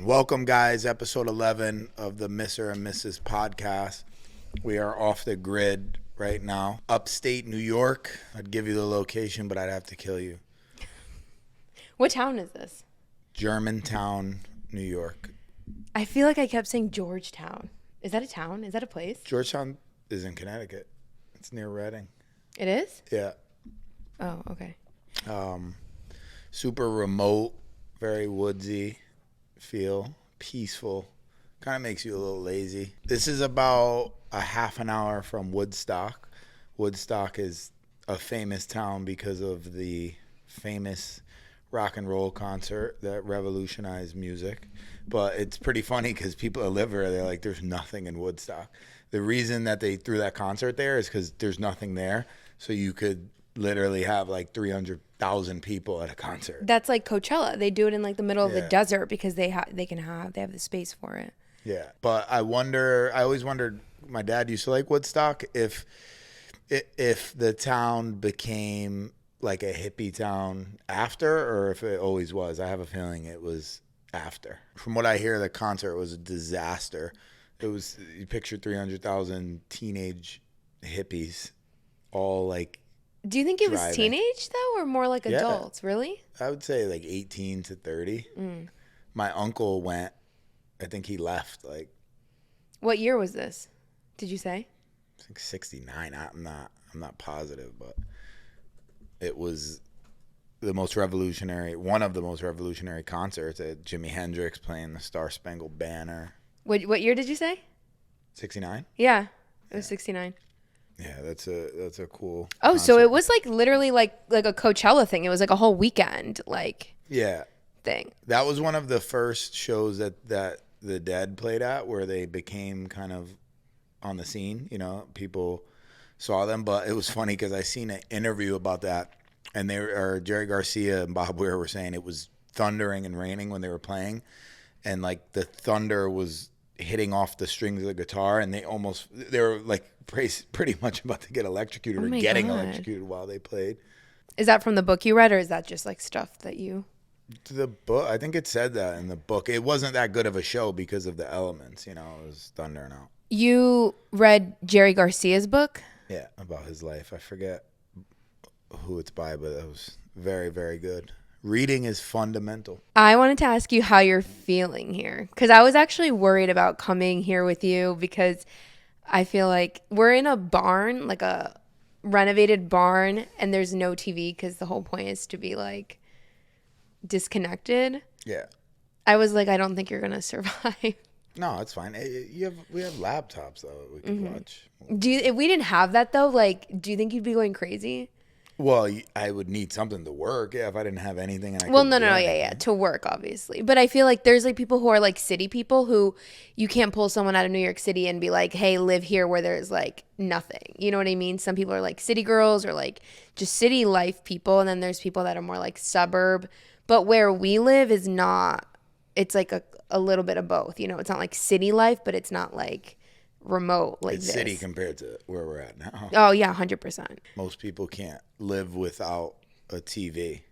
Welcome, guys. Episode 11 of the Mr. and Mrs. podcast. We are off the grid right now. Upstate New York. I'd give you the location, but I'd have to kill you. What town is this? Germantown, New York. I feel like I kept saying Georgetown. Is that a town? Is that a place? Georgetown is in Connecticut. It's near Reading. It is? Yeah. Oh, okay. Super remote, very woodsy feel, peaceful. Kind of makes you a little lazy. This is about a half an hour from Woodstock. Woodstock is a famous town because of the famous rock and roll concert that revolutionized music. But it's pretty funny because people that live there, they're like, there's nothing in Woodstock. The reason that they threw that concert there is because there's nothing there. So you could literally have like 300,000 people at a concert. That's like Coachella. They do it in like the middle of the Yeah. desert because they have the space for it. Yeah, but I always wondered, my dad used to like Woodstock, if the town became like a hippie town after, or if it always was. I have a feeling it was after. From what I hear, the concert was a disaster. It was, you picture 300,000 teenage hippies all like, Do you think it was driving. teenage though, or more like Yeah. adults? Really? I would say like 18 to 30. My uncle went, I think he left like What year was this? Did you say? I think 69. I'm not positive, but it was one of the most revolutionary concerts. At Jimi Hendrix playing the Star Spangled Banner. What year did you say? 69. Yeah, it was 69. Yeah, that's a cool. Oh, so concert. it was like literally like a Coachella thing. It was like a whole weekend Yeah, thing. that was one of the first shows that the Dead played at, where they became kind of on the scene. You know, people saw them. But it was funny because I seen an interview about that, and Jerry Garcia and Bob Weir were saying it was thundering and raining when they were playing, and like the thunder was hitting off the strings of the guitar, and they were like pretty much about to get electrocuted, Oh or my getting God. electrocuted while they played. Is that from the book you read, or is that just like stuff that you? The book, I think it said that in the book. It wasn't that good of a show because of the elements, you know. It was thundering out. You read Jerry Garcia's book? Yeah, about his life. I forget who it's by, but it was very, very good. Reading is fundamental. I wanted to ask you how you're feeling here, because I was actually worried about coming here with you because I feel like we're in a barn, like a renovated barn, and there's no TV because the whole point is to be like disconnected. Yeah. I was like, I don't think you're gonna survive. No, it's fine. We have laptops though that we can watch. If we didn't have that though, like, do you think you'd be going crazy? Well, I would need something to work. Yeah, if I didn't have anything, and I Well, couldn't no, do yeah, anything. to work, obviously. But I feel like there's like people who are like city people who you can't pull someone out of New York City and be like, hey, live here where there's like nothing. You know what I mean? Some people are like city girls or like just city life people. And then there's people that are more like suburb. But where we live is not, it's like a little bit of both. You know, it's not like city life, but it's not like remote like It's this. city compared to where we're at now. Oh, yeah, 100%. Most people can't live without a TV.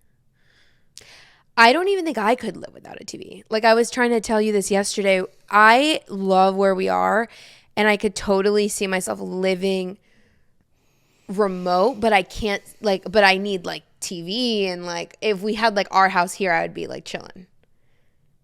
I don't even think I could live without a TV. Like I was trying to tell you this yesterday. I love where we are and I could totally see myself living remote, but I can't but I need like TV and like if we had like our house here, I would be like chilling.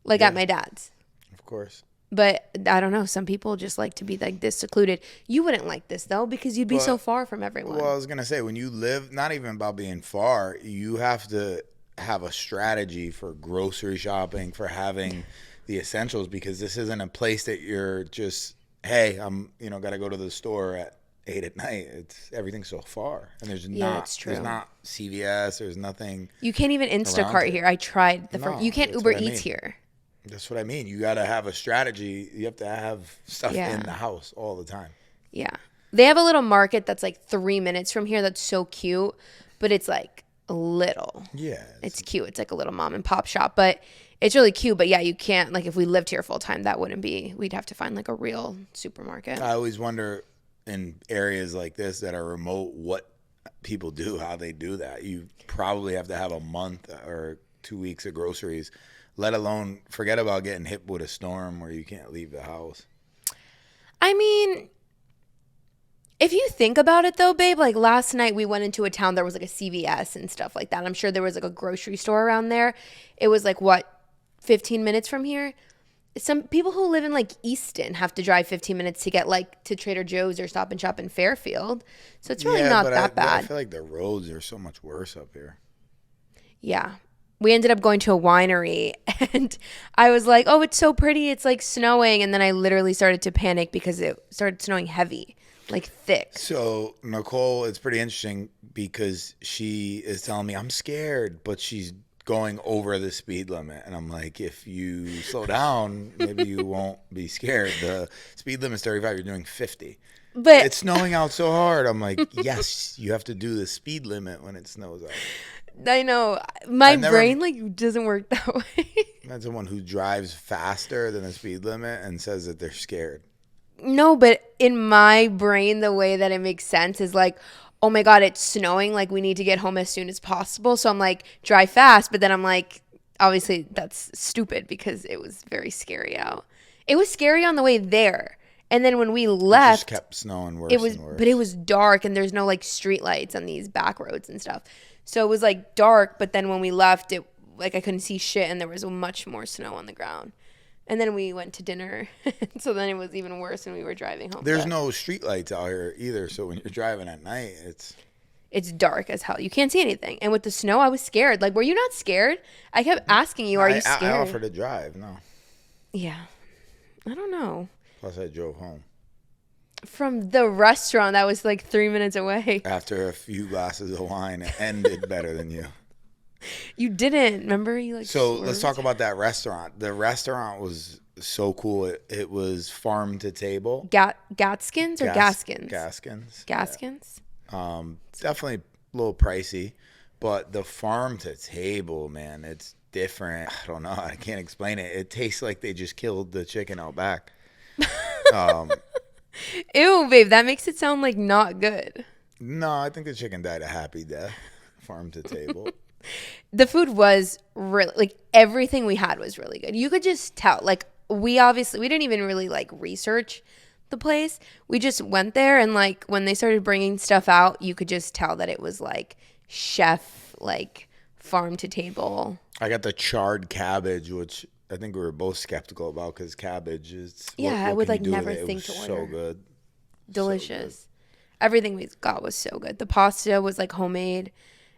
Like at my dad's. Of course. But I don't know. Some people just like to be like this secluded. You wouldn't like this though because you'd be so far from everyone. Well, I was going to say, when you live, not even about being far, you have to have a strategy for grocery shopping, for having the essentials, because this isn't a place that you're just, hey, got to go to the store at 8 at night. Everything's so far. And there's that's true. there's not CVS, there's nothing. You can't even Instacart here. I tried you can't that's Uber what I Eats mean. here. That's what I mean. You got to have a strategy. You have to have stuff in the house all the time. Yeah. They have a little market that's like 3 minutes from here that's so cute, but it's like little. Yeah. It's cute. It's like a little mom and pop shop, but it's really cute. But yeah, you can't, like if we lived here full time, that wouldn't be, we'd have to find like a real supermarket. I always wonder in areas like this that are remote, what people do, how they do that. You probably have to have a month or 2 weeks of groceries let alone forget about getting hit with a storm where you can't leave the house. I mean, if you think about it though, babe, like last night we went into a town, there was like a CVS and stuff like that. I'm sure there was like a grocery store around there. It was like, what, 15 minutes from here? Some people who live in like Easton have to drive 15 minutes to get like to Trader Joe's or Stop and Shop in Fairfield. So it's really not that bad. I feel like the roads are so much worse up here. Yeah. We ended up going to a winery and I was like, oh, it's so pretty. It's like snowing. And then I literally started to panic because it started snowing heavy, like thick. So Nicole, it's pretty interesting because she is telling me I'm scared, but she's going over the speed limit. And I'm like, if you slow down, maybe you won't be scared. The speed limit is 35. You're doing 50. But it's snowing out so hard. I'm like, yes, you have to do the speed limit when it snows out. I know. My brain like doesn't work that way. That's someone who drives faster than the speed limit and says that they're scared. No, but in my brain, the way that it makes sense is like, oh my God, it's snowing. Like we need to get home as soon as possible. So I'm like, drive fast. But then I'm like, obviously that's stupid because it was very scary out. It was scary on the way there. And then when we left, it just kept snowing worse and worse. But it was dark and there's no like street lights on these back roads and stuff. So it was like dark, but then when we left, it like I couldn't see shit and there was much more snow on the ground. And then we went to dinner, so then it was even worse when we were driving home. There's no street lights out here either, so when you're driving at night, it's dark as hell. You can't see anything. And with the snow, I was scared. Like, were you not scared? I kept asking you, are you scared? I offered to drive, no. Yeah. I don't know. Plus, I drove home. From the restaurant that was like 3 minutes away. After a few glasses of wine, it ended better than you. You didn't. Remember? You like. So let's talk about that restaurant. The restaurant was so cool. It was farm to table. Gaskins or Gaskins? Gaskins. Gaskins. Yeah. Definitely a little pricey, but the farm to table, man, it's different. I don't know. I can't explain it. It tastes like they just killed the chicken out back. Ew, babe, that makes it sound like not good. No, I think the chicken died a happy death. Farm to table. The food was really, like, everything we had was really good. You could just tell. Like, we didn't even really, like, research the place. We just went there, and, like, when they started bringing stuff out, you could just tell that it was, like, chef, like, farm to table. I got the charred cabbage, which I think we were both skeptical about because cabbage is. Yeah, I would, like, never think to order. So good. Delicious. So good. Everything we got was so good. The pasta was, like, homemade.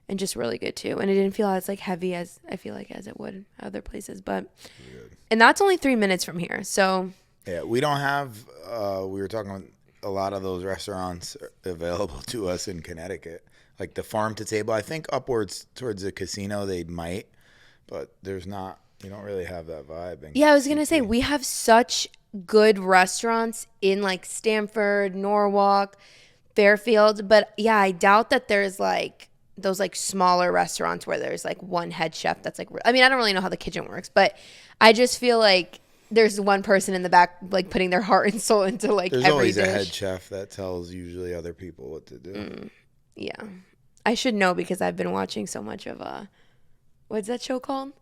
And just really good too. And it didn't feel as like heavy as I feel like as it would other places. But and that's only 3 minutes from here. So yeah, we don't have we were talking a lot of those restaurants available to us in Connecticut. Like the farm to table. I think upwards towards the casino they might, but there's not, you don't really have that vibe. Yeah, I was gonna say we have such good restaurants in like Stamford, Norwalk, Fairfield. But yeah, I doubt that there's like those like smaller restaurants where there's like one head chef that's like, I mean, I don't really know how the kitchen works, but I just feel like there's one person in the back like putting their heart and soul into like there's every always dish. A head chef that tells usually other people what to do. Yeah. I should know because I've been watching so much of what's that show called?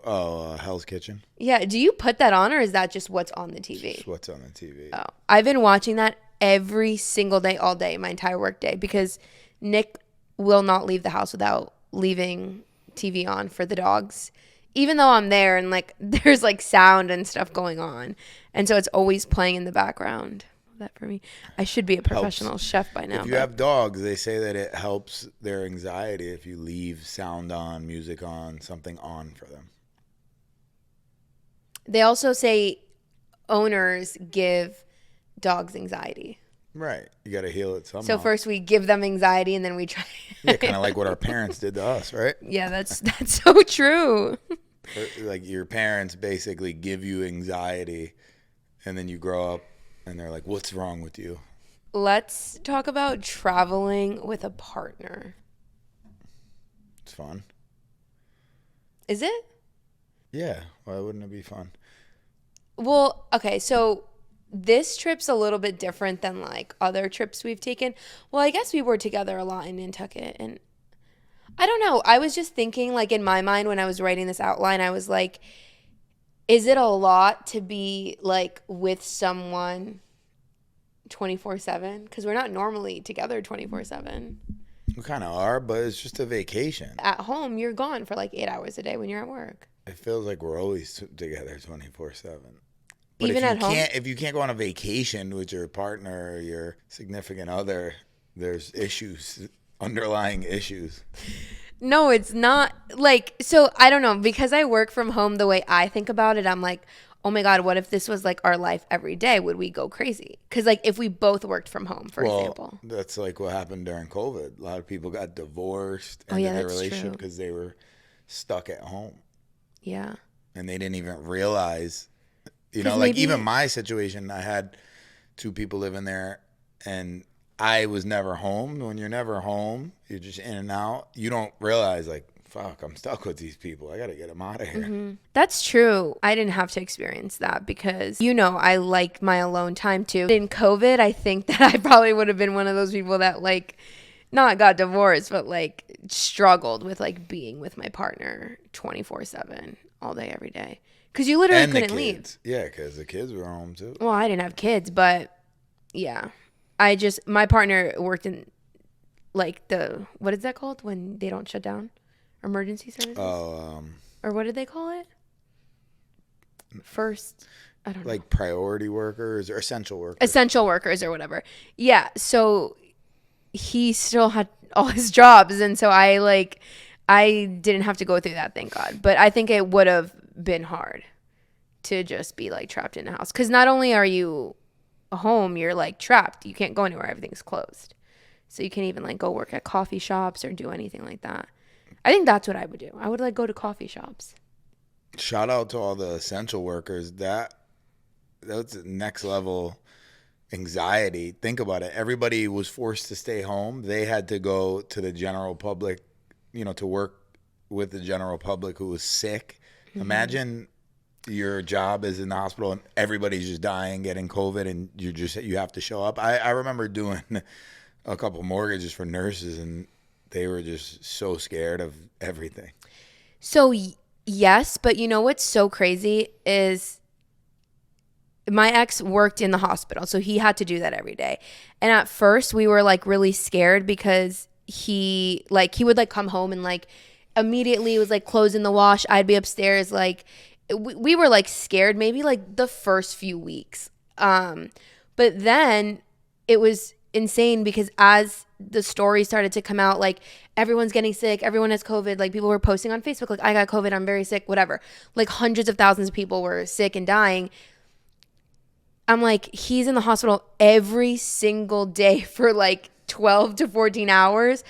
Hell's Kitchen. Yeah. Do you put that on or is that just what's on the TV? Just what's on the TV. Oh, I've been watching that every single day, all day, my entire work day because Nick will not leave the house without leaving TV on for the dogs, even though I'm there and like there's like sound and stuff going on. And so it's always playing in the background. That for me. I should be a professional chef by now. If you have dogs, they say that it helps their anxiety if you leave sound on, music on, something on for them. They also say owners give dogs anxiety. Right. You got to heal it somehow. So first we give them anxiety and then we try. Yeah, kind of like what our parents did to us, right? Yeah, that's so true. Like your parents basically give you anxiety and then you grow up and they're like, what's wrong with you? Let's talk about traveling with a partner. It's fun. Is it? Yeah. Why wouldn't it be fun? Well, okay, so this trip's a little bit different than like other trips we've taken. Well, I guess we were together a lot in Nantucket, and I don't know. I was just thinking like in my mind when I was writing this outline, I was like, Is it a lot to be like with someone 24/7? Because we're not normally together 24/7. We kind of are, but it's just a vacation. At home, you're gone for like 8 hours a day when you're at work. It feels like we're always together 24/7. But Even at home? if you can't go on a vacation with your partner or your significant other, there's issues, underlying issues. No, it's not like, so I don't know, because I work from home, the way I think about it, I'm like, oh my God, what if this was like our life every day? Would we go crazy? Because like if we both worked from home, for example. That's like what happened during COVID. A lot of people got divorced Oh, in yeah, their that's relationship true. because they were stuck at home Yeah. and they didn't even realize, you 'Cause know, like maybe- even my situation, I had two people living there and I was never home. When you're never home, you're just in and out. You don't realize like, fuck, I'm stuck with these people. I got to get them out of here. That's true. I didn't have to experience that because, I like my alone time too. In COVID, I think that I probably would have been one of those people that like not got divorced, but like struggled with like being with my partner 24/7 all day, every day. Because you literally And the couldn't leave. kids. Yeah, because the kids were home too. Well, I didn't have kids, but yeah. My partner worked in like what is that called when they don't shut down? Emergency services? Oh, Or what did they call it? First, I don't know. like priority workers or essential workers. Essential workers or whatever. Yeah. So he still had all his jobs. And so I didn't have to go through that, thank God. But I think it would have been hard to just be like trapped in a house. Because not only are you home, you're like trapped. You can't go anywhere. Everything's closed. So you can't even like go work at coffee shops or do anything like that. I think that's what I would do. I would like go to coffee shops. Shout out to all the essential workers. That's next level anxiety. Think about it. Everybody was forced to stay home. They had to go to the general public, to work with the general public who was sick. Mm-hmm. Imagine your job is in the hospital and everybody's just dying, getting COVID, and you have to show up. I remember doing a couple mortgages for nurses, and they were just so scared of everything. So yes, but you know what's so crazy is my ex worked in the hospital, so he had to do that every day. And at first we were like really scared because he would like come home and like immediately was like closing the wash. I'd be upstairs, like we were like scared maybe like the first few weeks. But then it was insane because as the story started to come out, like everyone's getting sick, everyone has COVID, like people were posting on Facebook like I got COVID, I'm very sick, whatever. Like hundreds of thousands of people were sick and dying. I'm like, he's in the hospital every single day for like 12 to 14 hours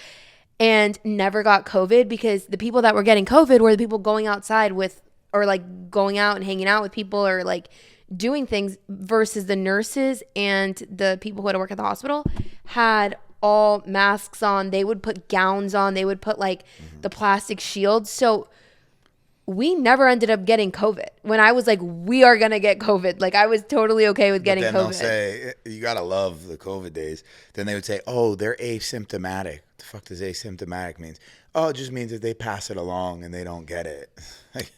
and never got COVID because the people that were getting COVID were the people going outside with, or like going out and hanging out with people or like doing things, versus the nurses and the people who had to work at the hospital had all masks on. They would put gowns on. They would put like the plastic shields. So we never ended up getting COVID. When I was like, we are going to get COVID. Like I was totally okay with getting then COVID. They'll say, you got to love the COVID days. Then they would say, oh, they're asymptomatic. The fuck does asymptomatic means? Oh, it just means that they pass it along and they don't get it. Like,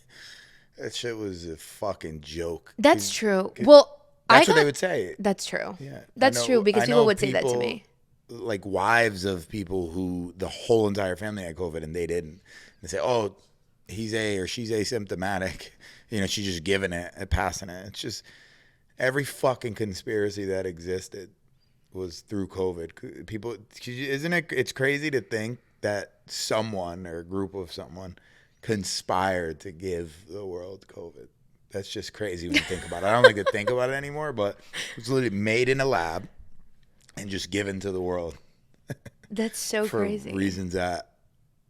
that shit was a fucking joke. That's true. Well, that's what they would say. That's true. Yeah, that's true because people would say that to me. Like wives of people who the whole entire family had COVID and they didn't. They say, oh, he's or she's asymptomatic. She's just giving it and passing it. It's just every fucking conspiracy that existed was through COVID. People, isn't it? It's crazy to think that someone or a group of someone conspired to give the world COVID. That's just crazy when you think about it. I don't like to think about it anymore, but it was literally made in a lab and just given to the world. That's so for crazy. For reasons that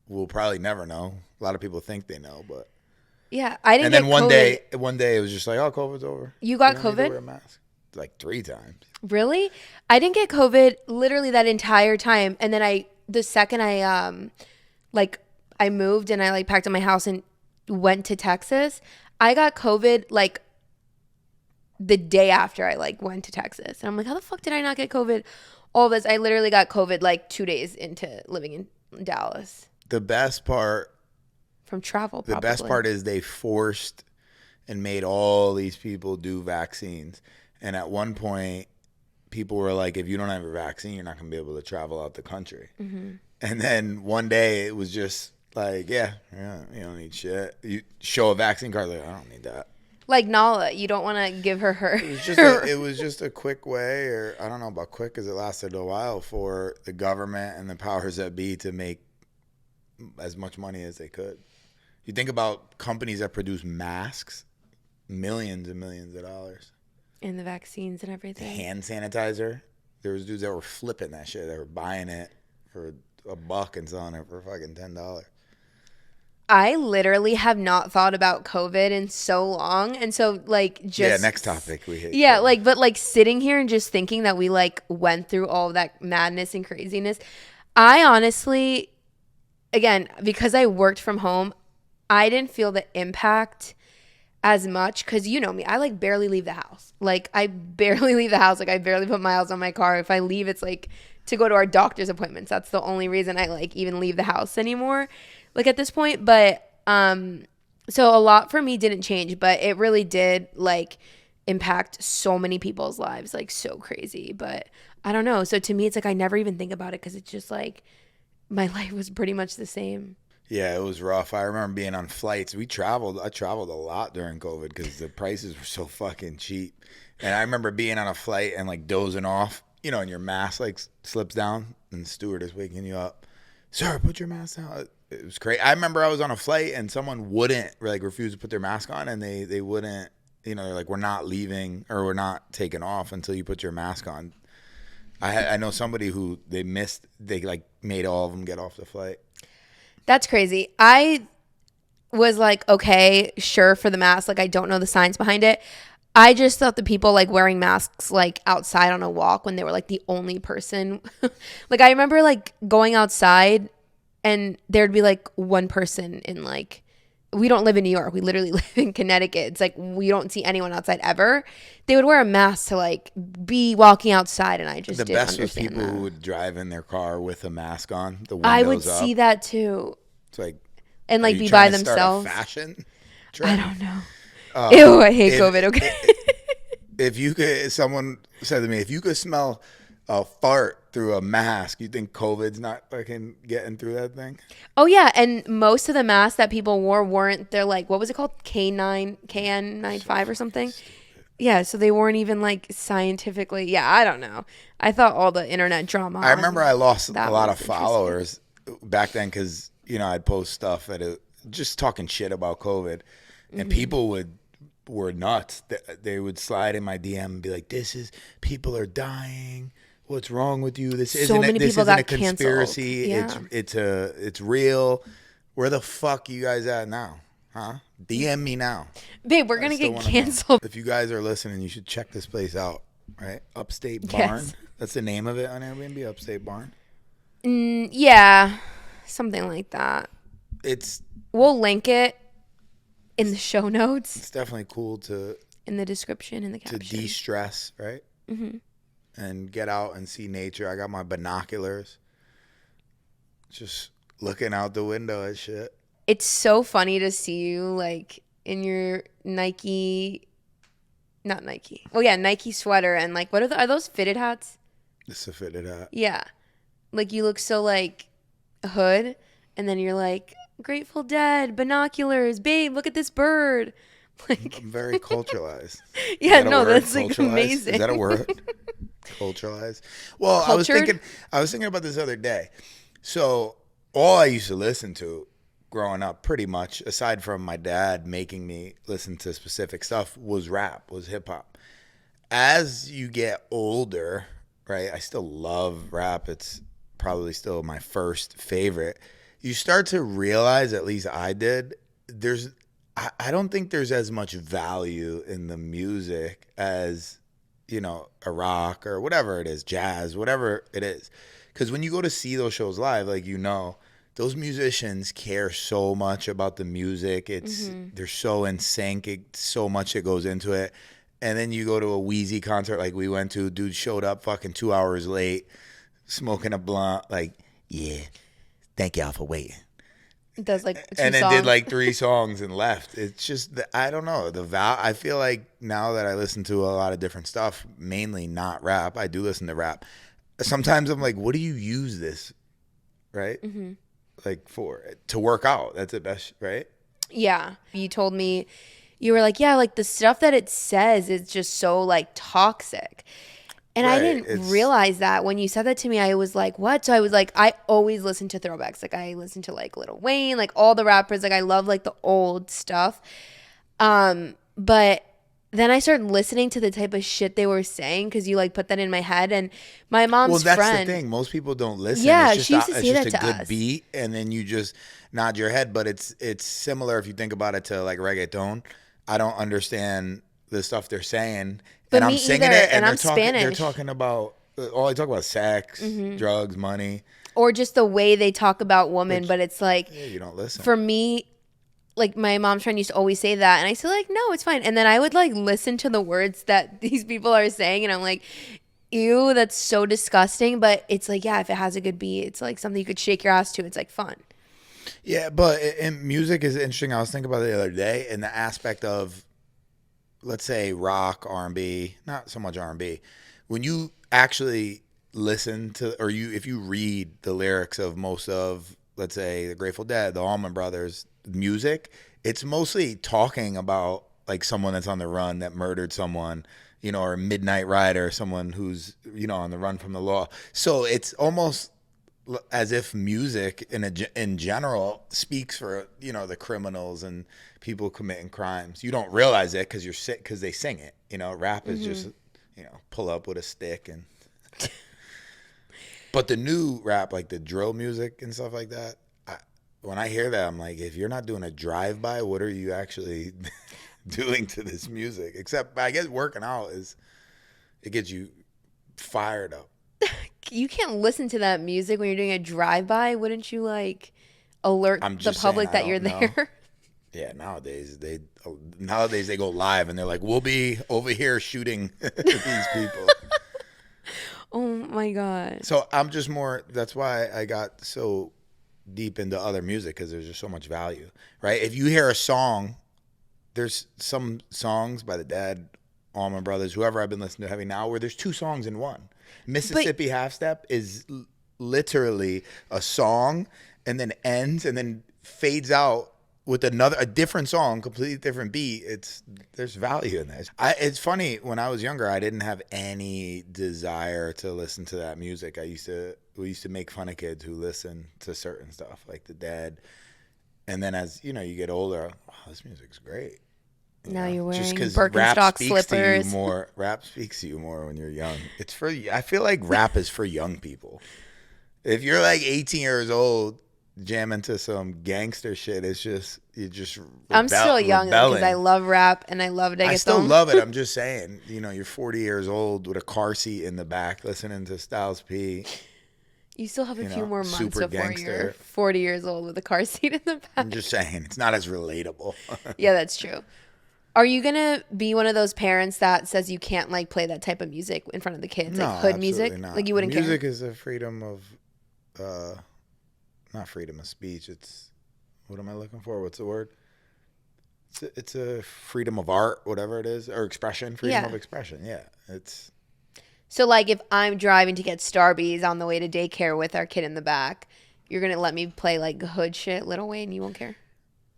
we'll probably never know. A lot of people think they know, but yeah, I didn't. And then get one day it was just like, oh, COVID's over. You got don't COVID? need to wear a mask. Like 3 times. Really? I didn't get COVID literally that entire time. And then the second I moved and I like packed up my house and went to Texas, I got COVID like the day after I like went to Texas. And I'm like, how the fuck did I not get COVID? All this, I literally got COVID like 2 days into living in Dallas. The best part from travel, probably. The best part is they forced and made all these people do vaccines. And at one point, people were like, if you don't have a vaccine, you're not going to be able to travel out the country. Mm-hmm. And then one day it was just like, yeah, you don't need shit. You show a vaccine card, like, I don't need that. Like Nala, you don't want to give her. It was just a quick way, or I don't know about quick because it lasted a while, for the government and the powers that be to make as much money as they could. You think about companies that produce masks, millions and millions of dollars. And the vaccines and everything. Hand sanitizer. There was dudes that were flipping that shit. They were buying it for $1 and selling it for fucking $10. I literally have not thought about COVID in so long. And so, like, just... next topic. We hate Yeah, COVID. like, but, like, sitting here and just thinking that we, like, went through all of that madness and craziness. I honestly, again, because I worked from home, I didn't feel the impact as much, because you know me, I like barely leave the house. Like, I barely leave the house. Like, I barely put miles on my car. If I leave, it's like to go to our doctor's appointments. That's the only reason I like even leave the house anymore, like at this point. But so a lot for me didn't change, but it really did like impact so many people's lives, like so crazy. But I don't know. So to me, it's like I never even think about it, because it's just like my life was pretty much the same. Yeah, it was rough. I remember being on flights. I traveled a lot during COVID because the prices were so fucking cheap. And I remember being on a flight and like dozing off, you know, and your mask like slips down and the stewardess waking you up. Sir, put your mask down. It was crazy. I remember I was on a flight and someone wouldn't like refuse to put their mask on, and they wouldn't, you know, they're like, we're not leaving or we're not taking off until you put your mask on. I know somebody who they like made all of them get off the flight. That's crazy. I was like, okay, sure, for the mask. Like, I don't know the science behind it. I just thought the people like wearing masks like outside on a walk when they were like the only person. Like, I remember like going outside and there'd be like one person in like, we don't live in New York. We literally live in Connecticut. It's like we don't see anyone outside ever. They would wear a mask to like be walking outside, and I just didn't understand the best was people that. who would drive in their car with a mask on, the windows I would up. see that too. It's like, and like are you be trying by to start themselves. a fashion I trend? don't know. Ew, I hate COVID. Okay. If you could, someone said to me, if you could smell a fart through a mask, you think COVID's not fucking getting through that thing? Oh yeah, and most of the masks that people wore weren't. They're like, what was it called? KN95 or something. Yeah, so they weren't even like scientifically. Yeah, I don't know. I thought all the internet drama. I remember I lost a lot of interesting. followers back then because, you know, I'd post stuff just talking shit about COVID, and people were nuts. They would slide in my DM and be like, people are dying. What's wrong with you? This isn't a conspiracy. Yeah. It's real. Where the fuck you guys at now? Huh? DM me now. Babe, we're going to get canceled. If you guys are listening, you should check this place out, right? Upstate Barn. Yes. That's the name of it on Airbnb, Upstate Barn. Yeah, something like that. We'll link it in the show notes. It's definitely cool in the description, in the caption. To de-stress, right? Mm-hmm. And get out and see nature. I got my binoculars. Just looking out the window at shit. It's so funny to see you like in your Nike sweater, and like, what are those fitted hats? It's a fitted hat. Yeah. Like, you look so like a hood, and then you're like, Grateful Dead, binoculars, babe, look at this bird. Like, I'm very culturalized. Yeah, no, that's like amazing. Is that a word? Culturalized. Well, Cultured? I was thinking about this other day. So all I used to listen to growing up, pretty much, aside from my dad making me listen to specific stuff, was rap, was hip hop. As you get older, right? I still love rap. It's probably still my first favorite. You start to realize, at least I did, I don't think there's as much value in the music as, you know, a rock or whatever it is, jazz, whatever it is. Because when you go to see those shows live, like, you know, those musicians care so much about the music. They're so in sync. So much that goes into it. And then you go to a Wheezy concert like we went to. Dude showed up fucking 2 hours late, smoking a blunt. Like, yeah, thank y'all for waiting. Does like two and then did songs. like 3 songs and left. It's just I don't know I feel like now that I listen to a lot of different stuff, mainly not rap. I do listen to rap. Sometimes I'm like, what do you use this, right? Mm-hmm. Like for to work out. That's the best, right? Yeah. You told me, you were like, yeah, like the stuff that it says is just so like toxic. And I Right. didn't It's realize that when you said that to me. I was like, what? So I was like, I always listen to throwbacks. Like I listen to like Lil Wayne, like all the rappers. Like I love like the old stuff. But then I started listening to the type of shit they were saying because you like put that in my head. And my well, mom's that's the friend, thing. Most people don't listen. yeah, she used to It's say just that a to good us. beat, and then you just nod your head. But it's similar if you think about it to like reggaeton. I don't understand the stuff they're saying, But and me I'm either. singing it, And and I'm they're Spanish. talking about all I talk about is sex, drugs, money. Or just the way they talk about women. But But it's like, yeah, you don't listen. for me, like my mom's friend used to always say that, and I said like, no, it's fine. And then I would like listen to the words that these people are saying, and I'm like, ew, that's so disgusting. But it's like, yeah, if it has a good beat, it's like something you could shake your ass to. It's like fun. Yeah, but and music is interesting. I was thinking about it the other day, in the aspect of, let's say, rock, R&B, not so much R&B. When you actually listen to, or you if you read the lyrics of most of, let's say, the Grateful Dead, the Allman Brothers music, it's mostly talking about like someone that's on the run that murdered someone, or a midnight rider, someone who's, on the run from the law. So it's almost as if music in general speaks for, the criminals and people committing crimes. You don't realize it because you're sick, because they sing it. Rap is just, pull up with a stick and. But the new rap, like the drill music and stuff like that, when I hear that, I'm like, if you're not doing a drive-by, what are you actually doing to this music? Except, I guess, working out it gets you fired up. You can't listen to that music when you're doing a drive-by. Wouldn't you like alert I'm the just saying, public I that you're don't know. there? Yeah, nowadays they go live and they're like, we'll be over here shooting these people. Oh my god. So I'm just more. That's why I got so deep into other music, because there's just so much value, right? If you hear a song, there's some songs by the Dead, Allman Brothers, whoever I've been listening to heavy now, where there's 2 songs in one. Mississippi Half Step is literally a song, and then ends, and then fades out with a different song, completely different beat. There's value in this. It's funny, when I was younger, I didn't have any desire to listen to that music. We used to make fun of kids who listen to certain stuff like the Dead, and then as you get older, wow, this music's great. Now you're Just wearing because Birkenstock slippers. rap speaks to you more when you're young. I feel like rap is for young people. If you're like 18 years old, jamming to some gangster shit, you're just I'm still young because rebelling. I love rap and I love reggaeton. I still love it. I'm just saying, you're 40 years old with a car seat in the back listening to Styles P. You still have a few more months super before gangster. you're 40 years old with a car seat in the back. I'm just saying, it's not as relatable. Yeah, that's true. Are you gonna be one of those parents that says you can't like play that type of music in front of the kids, No, like hood music? absolutely not. Like you wouldn't Music care? is a freedom of, not freedom of speech. It's, what am I looking for? What's the word? It's a freedom of art, whatever it is, or expression. Freedom of expression. Yeah, it's. So like if I'm driving to get Starbies on the way to daycare with our kid in the back, you're gonna let me play like hood shit, Lil Wayne? You won't care?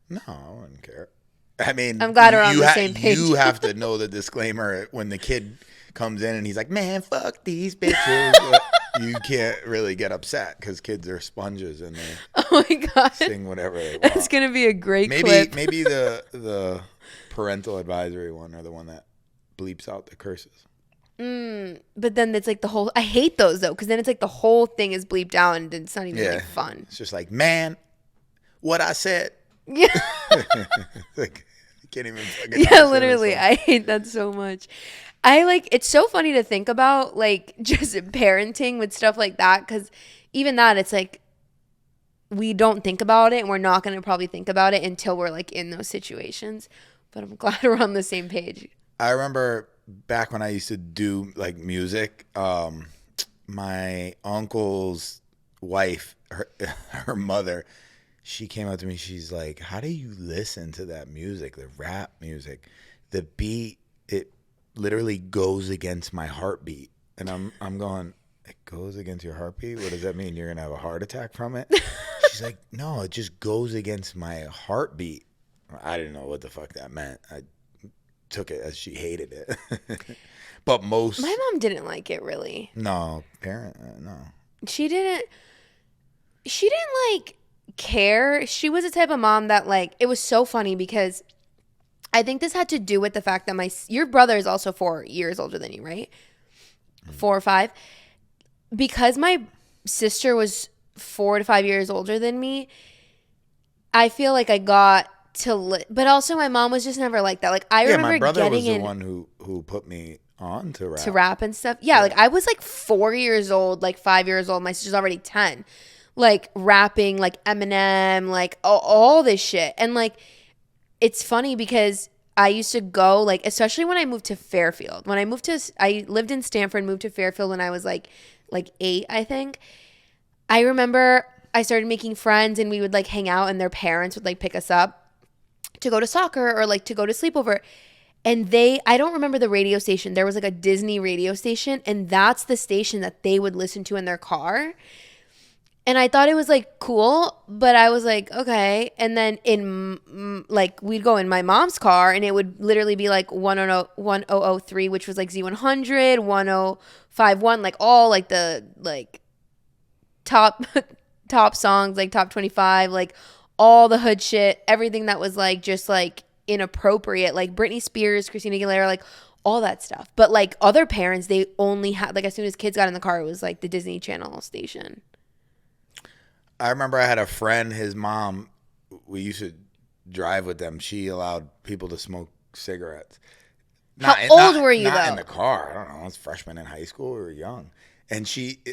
No, I wouldn't care. I mean, I'm glad we're on the same page. You have to know the disclaimer when the kid comes in and he's like, "Man, fuck these bitches." You can't really get upset because kids are sponges and they Oh my god, sing whatever they want. that's gonna be a great clip. Maybe the parental advisory one, or the one that bleeps out the curses. But then it's like the whole. I hate those though, because then it's like the whole thing is bleeped out and it's not even like fun. It's just like, man, what I said. Yeah. Like, you can't even fucking Yeah, literally. I hate that so much. It's so funny to think about, like, just parenting with stuff like that, because even that, it's like, we don't think about it, and we're not going to probably think about it until we're, like, in those situations. But I'm glad we're on the same page. I remember back when I used to do, like, music, my uncle's wife, her mother, she came up to me. She's like, "How do you listen to that music, the rap music? The beat, it literally goes against my heartbeat." And I'm going, "It goes against your heartbeat? What does that mean? You're gonna have a heart attack from it?" She's like, "No, it just goes against my heartbeat." I didn't know what the fuck that meant. I took it as she hated it. But most My mom didn't like it really. no no. She didn't like care. She was the type of mom that like, it was so funny because I think this had to do with the fact that your brother is also 4 years older than you, right? 4 or 5. Because my sister was 4 to 5 years older than me, I feel like I got to but also my mom was just never like that. Like I remember My brother getting was the in one who put me on to rap. to rap and stuff. Yeah, like I was like 4 years old, like 5 years old. My sister's already 10. Like rapping, like Eminem, like all this shit. And like it's funny because I used to go, like, especially when I moved to Fairfield. I lived in Stanford, moved to Fairfield when I was like 8, I think. I remember I started making friends and we would like hang out and their parents would like pick us up to go to soccer or like to go to sleepover. And I don't remember the radio station. There was like a Disney radio station, and that's the station that they would listen to in their car. And I thought it was like cool, but I was like, okay. And then like we'd go in my mom's car and it would literally be like 1003, which was like Z100, 1051, like all like the like top top songs, like top 25, like all the hood shit, everything that was like just like inappropriate, like Britney Spears, Christina Aguilera, like all that stuff. But like other parents, they only had like as soon as kids got in the car, it was like the Disney Channel station. I remember I had a friend, his mom, we used to drive with them. She allowed people to smoke cigarettes. How old were you, not though? in the car. I don't know. I was freshman in high school. We were young. And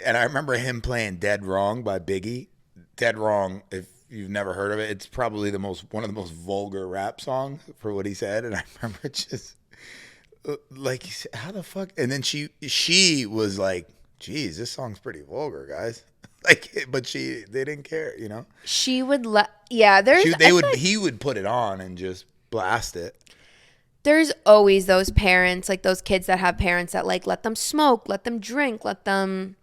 I remember him playing Dead Wrong by Biggie. Dead Wrong, if you've never heard of it, it's probably one of the most vulgar rap songs for what he said. And I remember just like, how the fuck? And then she was like, geez, this song's pretty vulgar, guys. Like, but they didn't care, you know? She would he would put it on and just blast it. There's always those parents, like those kids that have parents that like let them smoke, let them drink, let them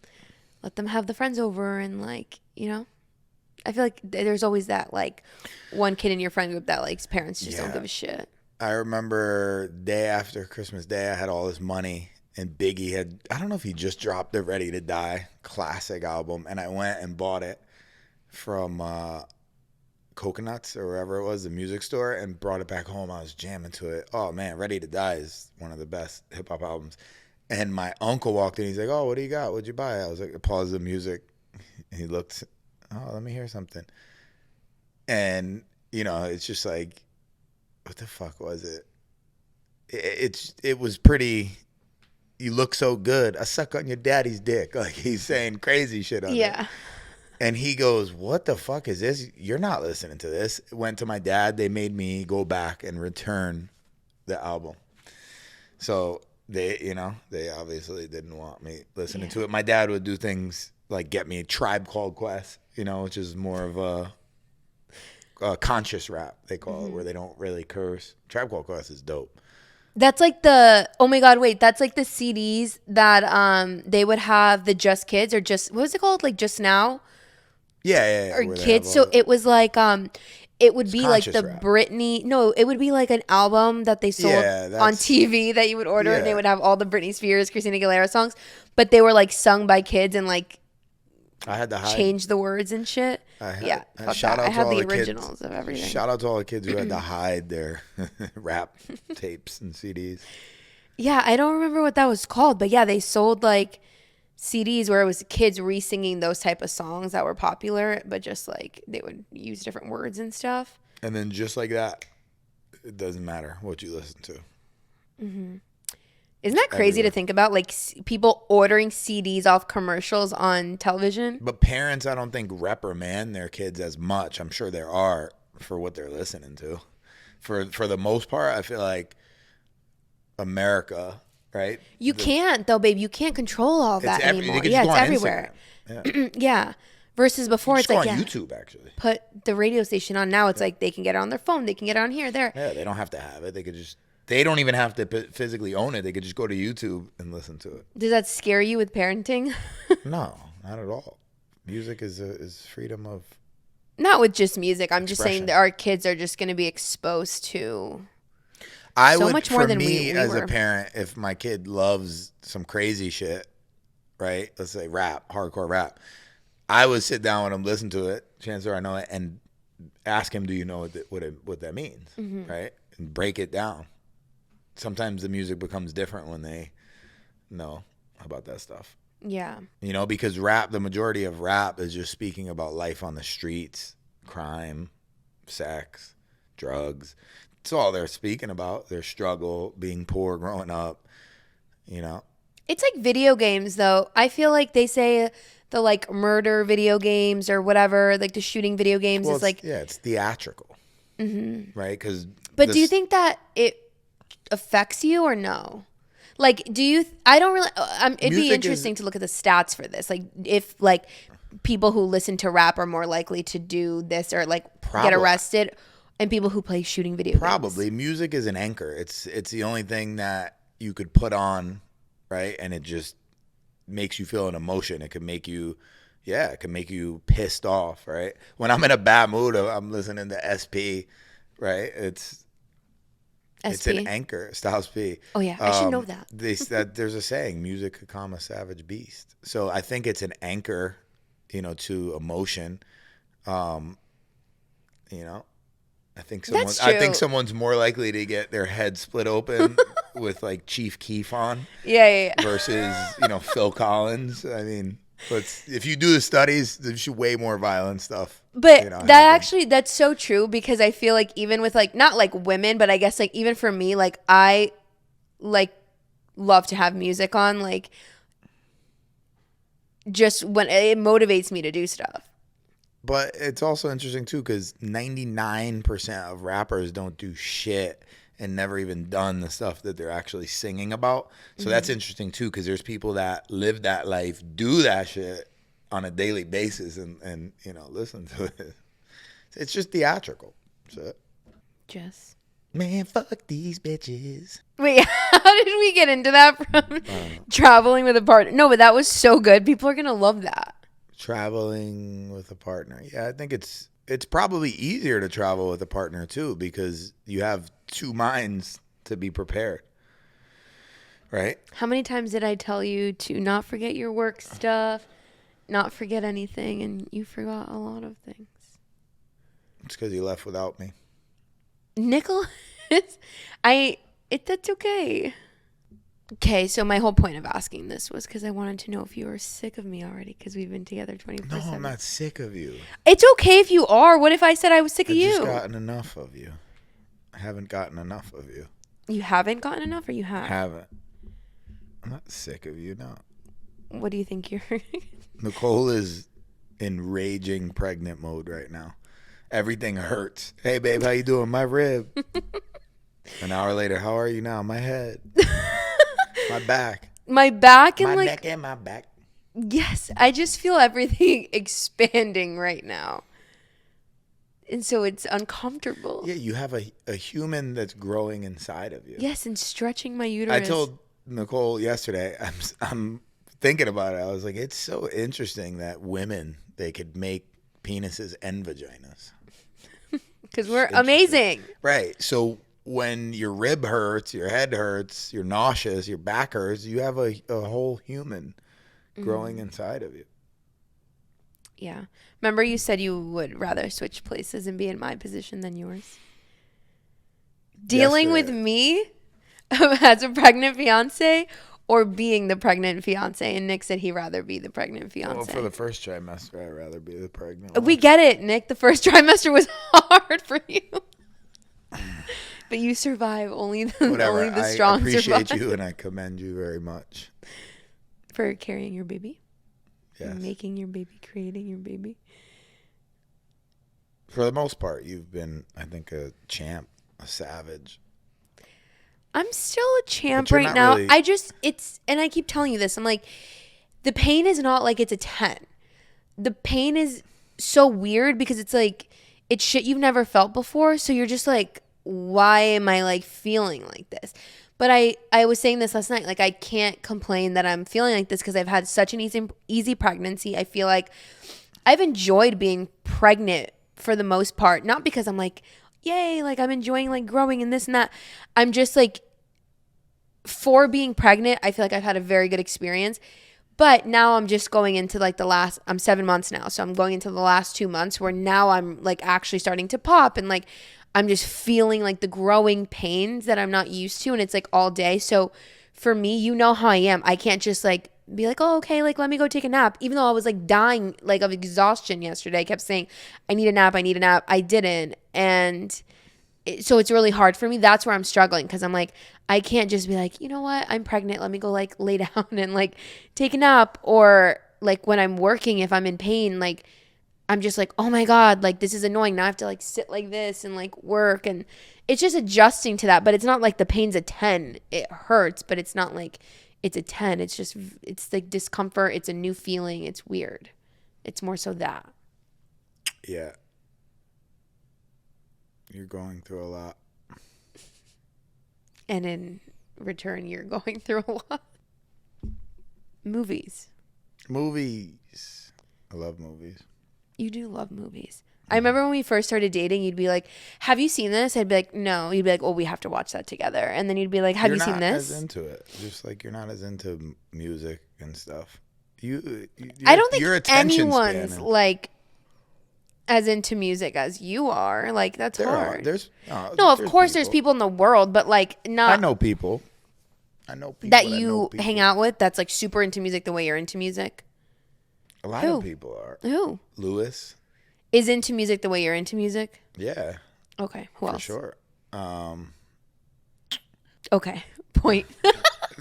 have the friends over, and like, you know, I feel like there's always that like one kid in your friend group that likes parents just don't give a shit. I remember day after Christmas Day, I had all this money, and Biggie I don't know if he just dropped the Ready to Die classic album, and I went and bought it from Coconuts or wherever it was, the music store, and brought it back home. I was jamming to it. Oh man, Ready to Die is one of the best hip hop albums. And my uncle walked in. He's like, "Oh, what do you got? What'd you buy?" I was like, "Pause the music." And he looked. "Oh, let me hear something." And you know, it's just like, what the fuck was it? It was pretty. You look so good. I suck on your daddy's dick. Like he's saying crazy shit on it. Yeah. And he goes, "What the fuck is this? You're not listening to this." Went to my dad. They made me go back and return the album. So they obviously didn't want me listening to it. My dad would do things like get me a Tribe Called Quest, which is more of a conscious rap, they call it, where they don't really curse. Tribe Called Quest is dope. That's like oh my God, wait, that's like the CDs that they would have the Just Kids or just, what was it called? Like Just Now? Yeah. Or Kids. So it was like, it would be like the rap. Britney, no, it would be like an album that they sold on TV that you would order, and they would have all the Britney Spears, Christina Aguilera songs, but they were like sung by kids and like I had to change the words and shit. I had the originals of everything. Shout out to all the kids who had to hide their rap tapes and CDs. Yeah, I don't remember what that was called, but yeah, they sold like CDs where it was kids re-singing those type of songs that were popular, but just like they would use different words and stuff. And then just like that, it doesn't matter what you listen to. Mm-hmm. Isn't that crazy to think about? Like people ordering CDs off commercials on television. But parents, I don't think reprimand their kids as much. I'm sure there are for what they're listening to. For the most part, I feel like America, right? You can't though, babe. You can't control all that anymore. Yeah, it's everywhere. Yeah. Versus before, Just it's go like, on yeah, YouTube, actually. put the radio station on. Now it's like they can get it on their phone. They can get it on here, there. Yeah, they don't have to have it. They could just. They don't even have to physically own it. They could just go to YouTube and listen to it. Does that scare you with parenting? No, not at all. Music is freedom of. Not with just music. I'm just Expression. saying that our kids are just going to be exposed to I so would, much more for than me we as were. a parent, if my kid loves some crazy shit, right? Let's say rap, hardcore rap. I would sit down with him, listen to it. Chances are I know it, and ask him, "Do you know what that means?" Mm-hmm. Right? And break it down. Sometimes the music becomes different when they know about that stuff. Yeah. You know, because rap, the majority of rap is just speaking about life on the streets, crime, sex, drugs. That's all they're speaking about. Their struggle, being poor, growing up, you know. It's like video games, though. I feel like they say the like murder video games or whatever, like the shooting video games Well, is like. yeah, it's theatrical, right? Because. But do you think that it affects you or no? Like, do you? I don't really. It'd be interesting to look at the stats for this. Like, if like people who listen to rap are more likely to do this or like get arrested, and people who play shooting video games. Probably, music is an anchor. It's the only thing that you could put on, right? And it just makes you feel an emotion. It can make you, yeah, it can make you pissed off, right? When I'm in a bad mood, I'm listening to SP, right? It's an anchor, Styles P. Oh yeah, I should know that. There's a saying, music could calm a savage beast. So I think it's an anchor, you know, to emotion. You know, I think someone's more likely to get their head split open with like Chief Keef on. Yeah. Versus, you know, Phil Collins. I mean, if you do the studies, there's way more violent stuff. But you know, that's so true, because I feel like even with like, not like women, but I guess like even for me, like I like love to have music on, like just when it motivates me to do stuff. But it's also interesting too, because 99% of rappers don't do shit and never even done the stuff that they're actually singing about. So that's interesting too, because there's people that live that life, do that shit on a daily basis, and you know, listen to it. It's just theatrical. So. Just. Man, fuck these bitches. Wait, how did we get into that from traveling with a partner? No, but that was so good. People are going to love that. Traveling with a partner. Yeah, I think it's probably easier to travel with a partner too, because you have two minds to be prepared. Right? How many times did I tell you to not forget your work stuff, not forget anything, and you forgot a lot of things? It's because you left without me. Nicholas, that's okay. Okay, so my whole point of asking this was because I wanted to know if you were sick of me already, because we've been together 24/7. No, I'm not sick of you. It's okay if you are. What if I said I was sick of you? I've just gotten enough of you. I haven't gotten enough of you. You haven't gotten enough, or you have? Haven't. I'm not sick of you, no. What do you think you're... Nicole is in raging pregnant mode right now. Everything hurts. Hey, babe, how you doing? My rib. An hour later, how are you now? My head. My back. My back and my like... neck and my back. Yes, I just feel everything expanding right now. And so it's uncomfortable. Yeah, you have a human that's growing inside of you. Yes, and stretching my uterus. I told Nicole yesterday, I'm thinking about it. I was like, it's so interesting that women, they could make penises and vaginas. Because we're amazing. Right. So when your rib hurts, your head hurts, you're nauseous, your back hurts, you have a whole human growing inside of you. Yeah. Remember you said you would rather switch places and be in my position than yours? Dealing with me as a pregnant fiance or being the pregnant fiance? And Nick said he'd rather be the pregnant fiance. Well, for the first trimester, I'd rather be the pregnant one. We get it, Nick. The first trimester was hard for you. But you survive. Only the strong survive. I appreciate you and I commend you very much. For carrying your baby? Yes. Making your baby, creating your baby? For the most part, you've been, I think, a champ, a savage. I'm still a champ right now. Really... and I keep telling you this. I'm like, the pain is not like it's a 10. the pain is so weird because it's like it's shit you've never felt before. So you're just like, why am I like feeling like this? But I was saying this last night. Like I can't complain that I'm feeling like this because I've had such an easy pregnancy. I feel like I've enjoyed being pregnant for the most part. Not because I'm like, yay, like I'm enjoying like growing and this and that. I'm just like, for being pregnant, I feel like I've had a very good experience. But now I'm just going into like I'm 7 months now. So I'm going into the last 2 months where now I'm like actually starting to pop and like I'm just feeling like the growing pains that I'm not used to. And it's like all day. So for me, you know how I am. I can't just like be like, oh, okay, like let me go take a nap. Even though I was like dying like of exhaustion yesterday. I kept saying, I need a nap. I need a nap. I didn't. And so it's really hard for me. That's where I'm struggling because I'm like, I can't just be like, you know what? I'm pregnant. Let me go like lay down and like take a nap. Or like when I'm working, if I'm in pain, like I'm just like, oh my God, like this is annoying. Now I have to like sit like this and like work. And it's just adjusting to that. But it's not like the pain's a 10. It hurts, but it's not like it's a 10. It's just, it's like discomfort. It's a new feeling. It's weird. It's more so that. Yeah. You're going through a lot. And in return, you're going through a lot. Movies. Movies. I love movies. You do love movies. I remember when we first started dating, you'd be like, have you seen this? I'd be like, no. You'd be like, well, we have to watch that together. And then you'd be like, have you seen this? You're not as into it. Just like you're not as into music and stuff. I don't think your attention anyone's span like as into music as you are. Like, that's hard. No, of course there's people in the world, but like not. I know people. That you hang out with that's like super into music the way you're into music. A lot of people are. Who? Lewis. Is into music the way you're into music? Yeah. Okay. Who else? For sure. Okay. Point.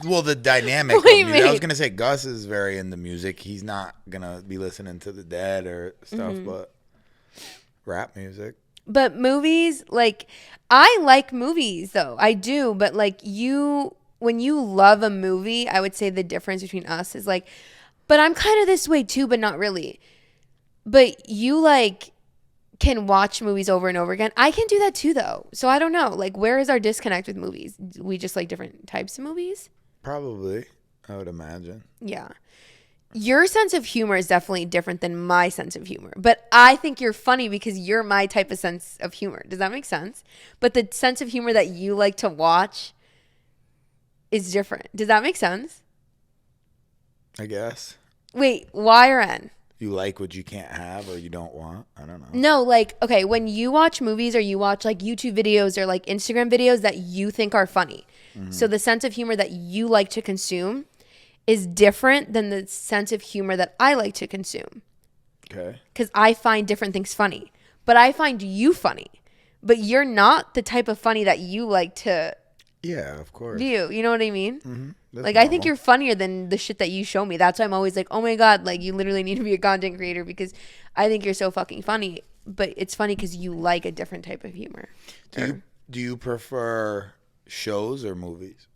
Well, the dynamic of music. I was going to say Gus is very into music. He's not going to be listening to the Dead or stuff, but rap music. But movies, like, I like movies, though. I do. But, like, when you love a movie, I would say the difference between us is, like, but I'm kind of this way, too, but not really. But you, like, can watch movies over and over again. I can do that, too, though. So I don't know. Like, where is our disconnect with movies? We just like different types of movies? Probably, I would imagine. Yeah. Your sense of humor is definitely different than my sense of humor. But I think you're funny because you're my type of sense of humor. Does that make sense? But the sense of humor that you like to watch is different. Does that make sense? I guess. Wait, Y or N? You like what you can't have or you don't want? I don't know. No, like, okay, when you watch movies or you watch like YouTube videos or like Instagram videos that you think are funny. So the sense of humor that you like to consume is different than the sense of humor that I like to consume. Okay. Because I find different things funny. But I find you funny. But you're not the type of funny that you like to Yeah, of course. view. You know what I mean? Mm-hmm. Like, I think you're funnier than the shit that you show me. That's why I'm always like, oh my God, like, you literally need to be a content creator because I think you're so fucking funny. But it's funny because you like a different type of humor. Do you prefer shows or movies?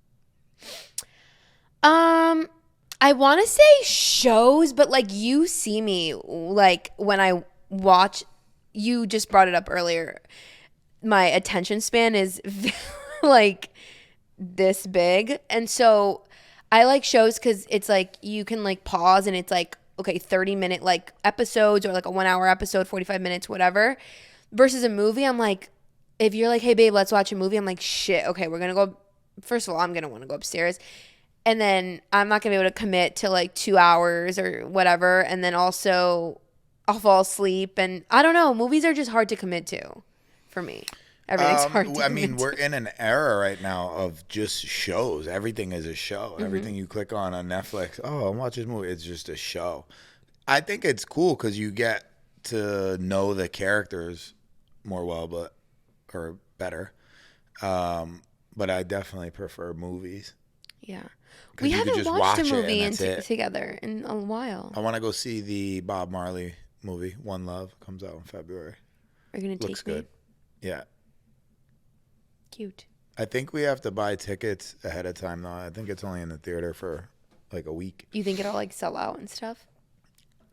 I want to say shows, but like you see me like when I watch, you just brought it up earlier. My attention span is like this big. And so I like shows because it's like you can like pause and it's like, okay, 30-minute like episodes or like a 1 hour episode, 45 minutes, whatever. Versus a movie, I'm like, if you're like, hey babe, let's watch a movie, I'm like, shit, okay, we're going to go. First of all, I'm going to want to go upstairs. And then I'm not going to be able to commit to like 2 hours or whatever. And then also I'll fall asleep. And I don't know. Movies are just hard to commit to for me. Everything's hard to commit to. We're in an era right now of just shows. Everything is a show. Everything you click on Netflix, oh, I'm watching this movie. It's just a show. I think it's cool because you get to know the characters more or better. But I definitely prefer movies. Yeah. We haven't watched a movie together in a while. I want to go see the Bob Marley movie, One Love. Comes out in February. Are you going to take me? Looks good. Yeah. Cute. I think we have to buy tickets ahead of time, though. I think it's only in the theater for like a week. You think it'll like sell out and stuff?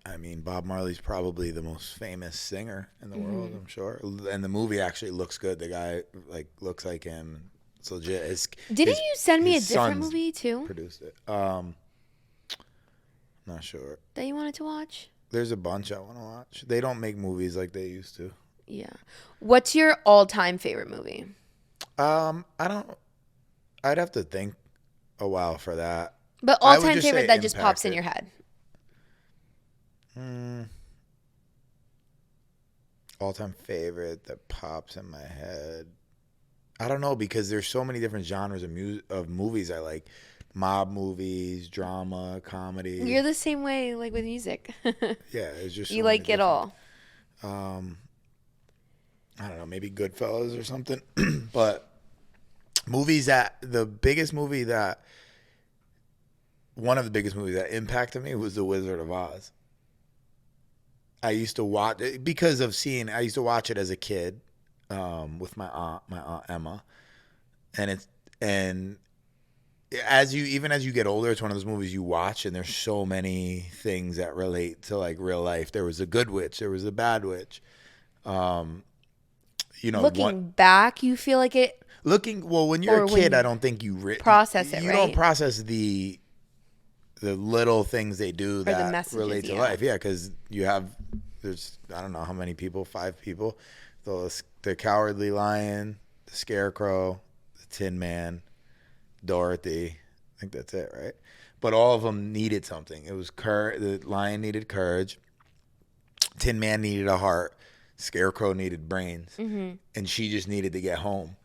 I mean, Bob Marley's probably the most famous singer in the world, I'm sure. And the movie actually looks good. The guy like looks like him. It's legit. Didn't you send me a his different sons movie too produced it. Not sure. that you wanted to watch? There's a bunch I want to watch. They don't make movies like they used to. Yeah. What's your all-time favorite movie? I don't. I'd have to think a while for that. But I would all-time just favorite say that just pops in impacted. your head. All-time favorite that pops in my head. I don't know because there's so many different genres of movies I like. Mob movies, drama, comedy. You're the same way, like with music. Yeah, it's just You so many like it all. I don't know, maybe Goodfellas or something. But movies that one of the biggest movies that impacted me was The Wizard of Oz. I used to watch it because of seeing. I used to watch it as a kid with my aunt Emma, and as you get older, it's one of those movies you watch, and there's so many things that relate to like real life. There was a good witch, there was a bad witch. Looking back, you feel like it When you're a kid, I don't think process it. You right? don't process the little things they do that messages, relate to yeah. life. Yeah, because there's I don't know how many people, 5 people, the Cowardly Lion, the Scarecrow, the Tin Man, Dorothy. I think that's it, right? But all of them needed something. It was the lion needed courage, Tin Man needed a heart, Scarecrow needed brains, and she just needed to get home.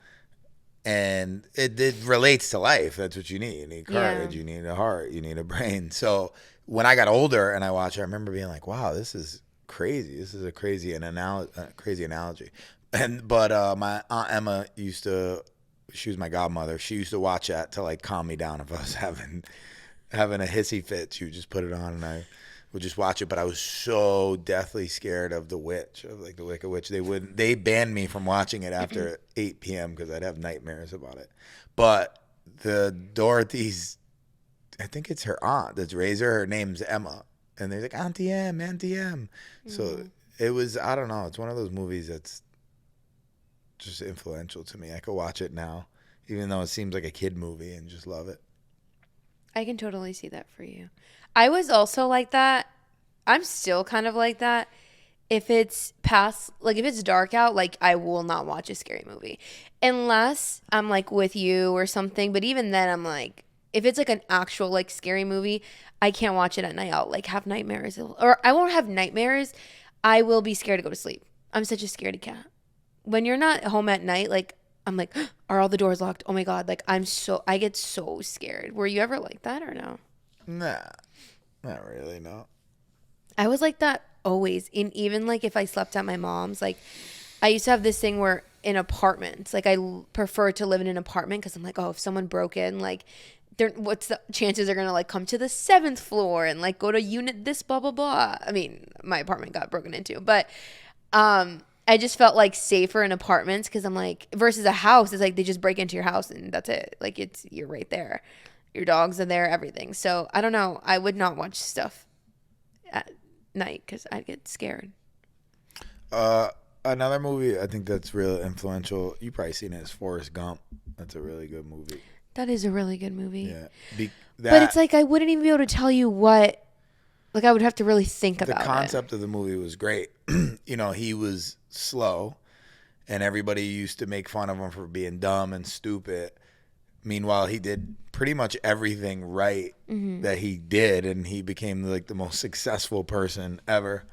And it relates to life. That's what you need. You need courage. Yeah. You need a heart. You need a brain. So when I got older and I watched it, I remember being like, "Wow, this is crazy. This is a crazy analogy." But my aunt Emma she was my godmother. She used to watch that to like calm me down if I was having a hissy fit. She would just put it on and I would just watch it. But I was so deathly scared of the Wicked Witch. They banned me from watching it after 8 p.m. because I'd have nightmares about it. But the Dorothy's, I think it's her aunt that's raised her. Her name's Emma, and they're like Auntie M, Auntie M. So it was, I don't know. It's one of those movies that's just influential to me. I could watch it now, even though it seems like a kid movie, and just love it. I can totally see that for you. I was also like that. I'm still kind of like that. If it's if it's dark out, like I will not watch a scary movie unless I'm like with you or something. But even then, I'm like, if it's like an actual like scary movie, I can't watch it at night. I'll like have nightmares, or I won't have nightmares. I will be scared to go to sleep. I'm such a scaredy cat. When you're not home at night, like I'm like, are all the doors locked? Oh my God. Like I get so scared. Were you ever like that or no? Nah, not really, no. I was like that always. Even like if I slept at my mom's, like I used to have this thing where in apartments, like I prefer to live in an apartment because I'm like, oh, if someone broke in, like what's the chances they're going to like come to the 7th floor and like go to unit this, blah, blah, blah. I mean, my apartment got broken into, but, I just felt like safer in apartments because I'm like, versus a house, it's like they just break into your house and that's it. Like you're right there. Your dogs are there, everything. So I don't know. I would not watch stuff at night because I'd get scared. Another movie I think that's real influential, you probably seen it, is Forrest Gump. That's a really good movie. That is a really good movie. Yeah. But it's like I wouldn't even be able to tell you what. Like I would have to really think about it. The concept of the movie was great. He was slow, and everybody used to make fun of him for being dumb and stupid. Meanwhile, he did pretty much everything right that he did, and he became like the most successful person ever.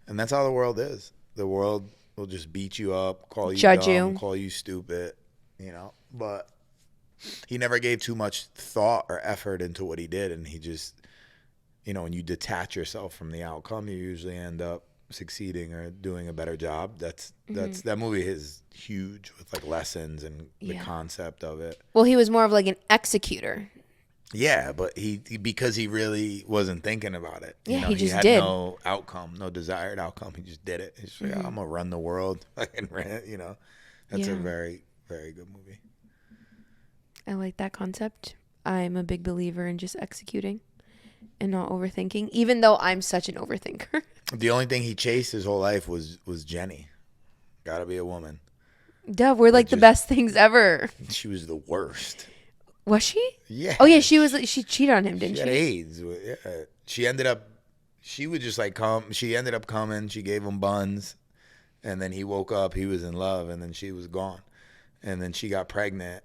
And that's how the world is. The world will just beat you up, call you judge dumb, you, call you stupid, But he never gave too much thought or effort into what he did, and he just, when you detach yourself from the outcome, you usually end up succeeding or doing a better job. That movie is huge with like lessons and the concept of it. Well, he was more of like an executor. Yeah, but he because he really wasn't thinking about it. Yeah, he just had did. No outcome, no desired outcome. He just did it. He's like, I'm gonna run the world. That's a very, very good movie. I like that concept. I'm a big believer in just executing. and not overthinking, even though I'm such an overthinker. The only thing he chased his whole life was Jenny. Gotta be a woman. Duh, we're like the best things ever. She was the worst. Was she? Yeah. Oh yeah, she cheated on him, didn't She she? had AIDS. Yeah. She would just like come. She ended up coming. She gave him buns. And then he woke up. He was in love. And then she was gone. And then she got pregnant,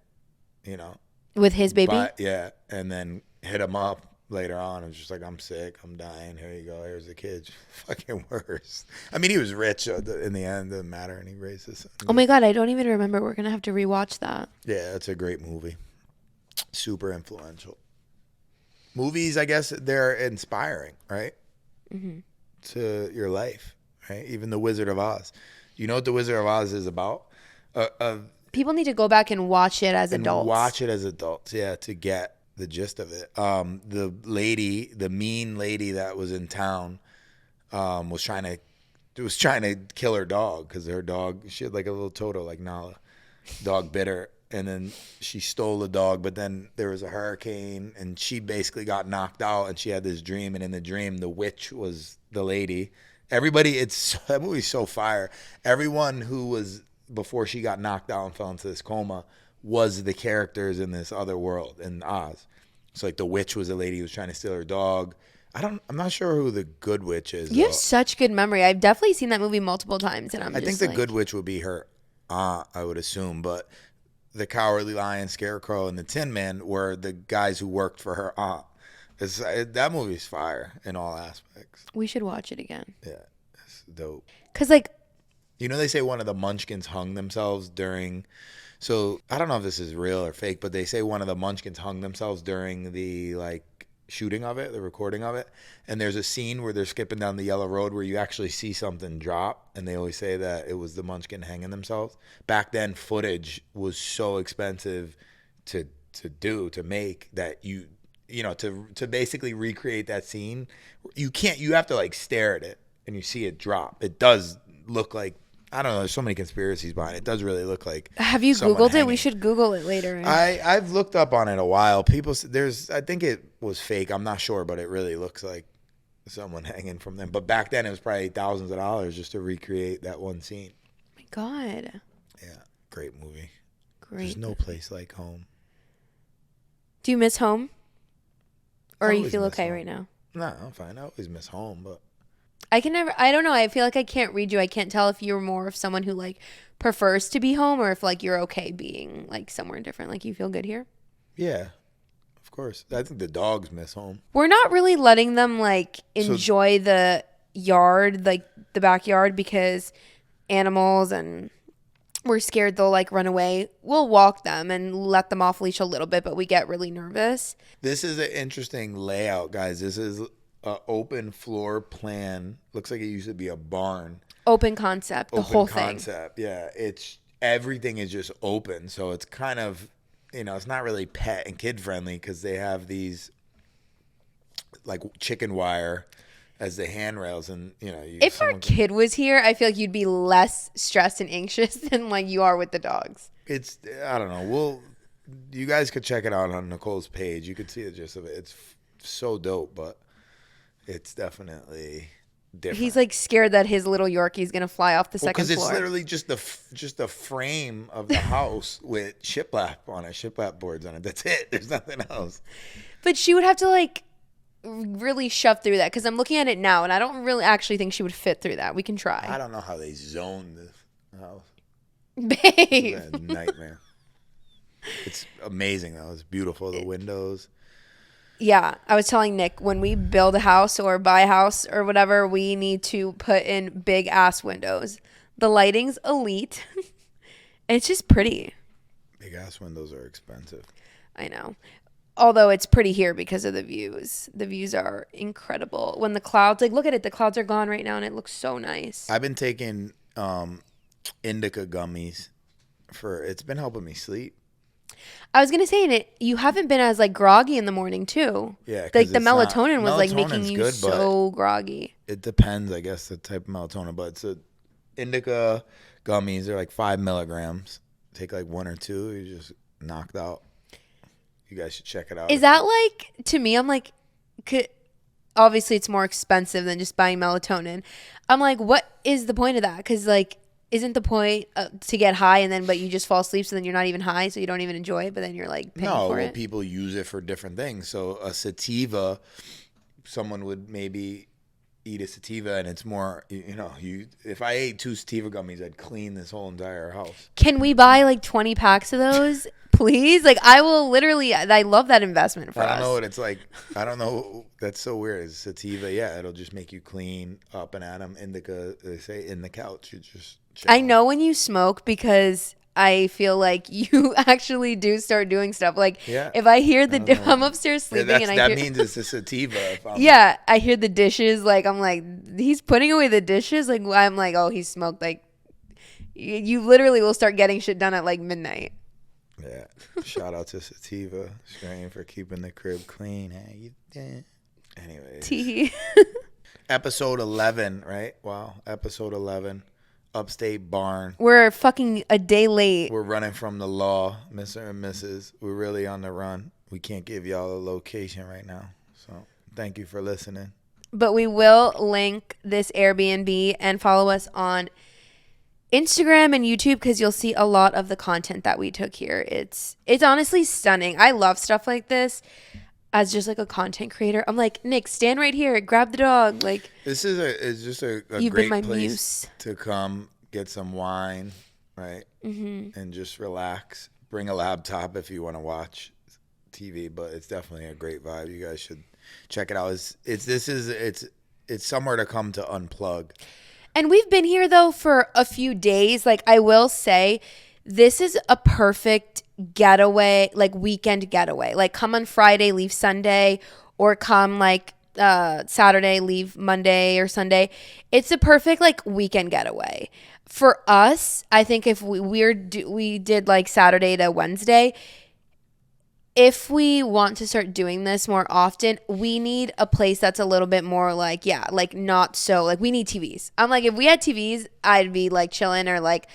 you know. With his baby? Yeah. And then hit him up later on. It was just like, I'm sick. I'm dying. Here you go. Here's the kid. Fucking worse. I mean, he was rich in the end. Doesn't matter. And he raised his son. Oh my God, I don't even remember. We're going to have to rewatch that. Yeah, it's a great movie. Super influential. Movies, I guess, they're inspiring, right? Mm-hmm. To your life, right? Even The Wizard of Oz. You know what The Wizard of Oz is about? People need to go back and watch it as adults. Watch it as adults, yeah, to get the gist of it. The mean lady that was in town, was trying to kill her dog because her dog, she had like a little Toto like Nala. Dog bit her, and then she stole the dog, but then there was a hurricane, and she basically got knocked out, and she had this dream, and in the dream, the witch was the lady. Everybody, that movie's so fire. Everyone who was, before she got knocked out and fell into this coma, was the characters in this other world in Oz. So like the witch was a lady who was trying to steal her dog. I'm not sure who the good witch is. You have such good memory. I've definitely seen that movie multiple times, and I think the good witch would be her aunt, I would assume, but the Cowardly Lion, Scarecrow, and the Tin Man were the guys who worked for her aunt. That movie's fire in all aspects. We should watch it again. Yeah, it's dope. Because, like, you know, they say one of the Munchkins hung themselves during. So I don't know if this is real or fake, but they say one of the Munchkins hung themselves during the shooting of it, the recording of it. And there's a scene where they're skipping down the yellow road where you actually see something drop, and they always say that it was the Munchkin hanging themselves. Back then, footage was so expensive to make that you know, to basically recreate that scene, you have to stare at it and you see it drop. It does look like, I don't know, there's so many conspiracies behind it. It does really look like. Have you Googled it? We should Google it later. I've looked up on it a while. I think it was fake. I'm not sure, but it really looks like someone hanging from them. But back then it was probably thousands of dollars just to recreate that one scene. Oh my God. Yeah, great movie. Great. There's no place like home. Do you miss home? Or you feel okay right now? No, I'm fine. I always miss home, but I don't know. I feel like I can't read you. I can't tell if you're more of someone who prefers to be home or if you're okay being somewhere different. You feel good here? Yeah, of course. I think the dogs miss home. We're not really letting them enjoy the yard, the backyard, because animals, and we're scared they'll run away. We'll walk them and let them off leash a little bit, but we get really nervous. This is an interesting layout, guys. This is an open floor plan. Looks like it used to be a barn. Open concept, the whole thing. Open concept, yeah. Everything is just open, so it's kind of, it's not really pet and kid friendly because they have these chicken wire as the handrails, and if our kid was here, I feel like you'd be less stressed and anxious than you are with the dogs. I don't know. You guys could check it out on Nicole's page. You could see the gist of it. It's so dope, but it's definitely different. He's scared that his little Yorkie's gonna fly off the second floor. Because it's literally just the frame of the house with shiplap on it, shiplap boards on it. That's it. There's nothing else. But she would have to really shove through that, because I'm looking at it now and I don't really actually think she would fit through that. We can try. I don't know how they zoned the house. Babe. It's a nightmare. It's amazing though. It's beautiful. The windows. Yeah, I was telling Nick, when we build a house or buy a house or whatever, we need to put in big ass windows. The lighting's elite. It's just pretty. Big ass windows are expensive. I know. Although it's pretty here because of the views. The views are incredible. When the clouds, look at it, the clouds are gone right now and it looks so nice. I've been taking indica gummies it's been helping me sleep. I was gonna say, you haven't been as groggy in the morning too. Yeah, the melatonin was making you so groggy. It depends, I guess, the type of melatonin. But it's indica gummies. They're 5 milligrams. Take 1 or 2. You're just knocked out. You guys should check it out. Is that to me? I'm obviously it's more expensive than just buying melatonin. I'm like, what is the point of that? Because like, isn't the point to get high and then but you just fall asleep, so then you're not even high, so you don't even enjoy it, but then you're like paying for it? People use it for different things. So a sativa, someone would maybe eat a sativa and it's more, if I ate 2 sativa gummies, I'd clean this whole entire house. Can we buy like 20 packs of those, please? Like, I will literally, I love that investment for us. I don't know what it's like. I don't know. That's so weird. It's sativa. Yeah, it'll just make you clean up and at 'em. Indica, they say in the couch. You just chill. I know when you smoke because I feel like you actually do start doing stuff. Like, if I hear if I'm upstairs sleeping and that means it's a sativa. Yeah, I hear the dishes. Like, I'm like, he's putting away the dishes. Like, I'm like, oh, he smoked. Like, you literally will start getting shit done at like midnight. Yeah. Shout out to sativa. Scream for keeping the crib clean. Hey, you did. Anyways. Episode 11, right? Wow. Episode 11. Upstate barn. We're fucking a day late. We're running from the law, Mr. and Mrs. We're really on the run. We can't give y'all a location right now. So thank you for listening. But we will link this Airbnb and follow us on Instagram and YouTube because you'll see a lot of the content that we took here. It's honestly stunning. I love stuff like this. As just like a content creator, I'm like, Nick, stand right here, grab the dog. Like, this is just a you've great been my place muse. To come get some wine, right? Mm-hmm. And just relax. Bring a laptop if you want to watch TV, but it's definitely a great vibe. You guys should check it out. It's somewhere to come to unplug. And we've been here though for a few days. Like, I will say, this is a perfect getaway, like weekend getaway. Like, come on Friday, leave Sunday, or come like Saturday, leave Monday or Sunday. It's a perfect like weekend getaway. For us, I think if we did like Saturday to Wednesday, if we want to start doing this more often, we need a place that's a little bit more like, like not so, like we need TVs. I'm like, if we had TVs, I'd be like chilling or like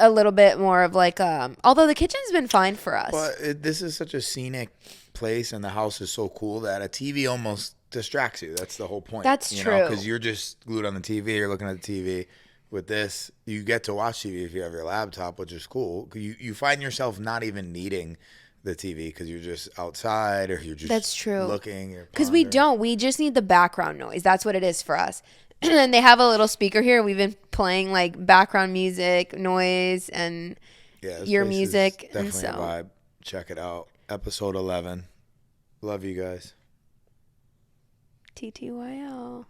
a little bit more of like, although the kitchen's been fine for us. But this is such a scenic place and the house is so cool that a TV almost distracts you. That's the whole point. That's true. Because you're just glued on the TV, you're looking at the TV. With this, you get to watch TV if you have your laptop, which is cool. You find yourself not even needing the TV because you're just outside or you're just That's true. Looking. Because we just need the background noise. That's what it is for us. And they have a little speaker here. We've been playing like background music, noise, and your music. Definitely a vibe. Check it out. Episode 11. Love you guys. TTYL.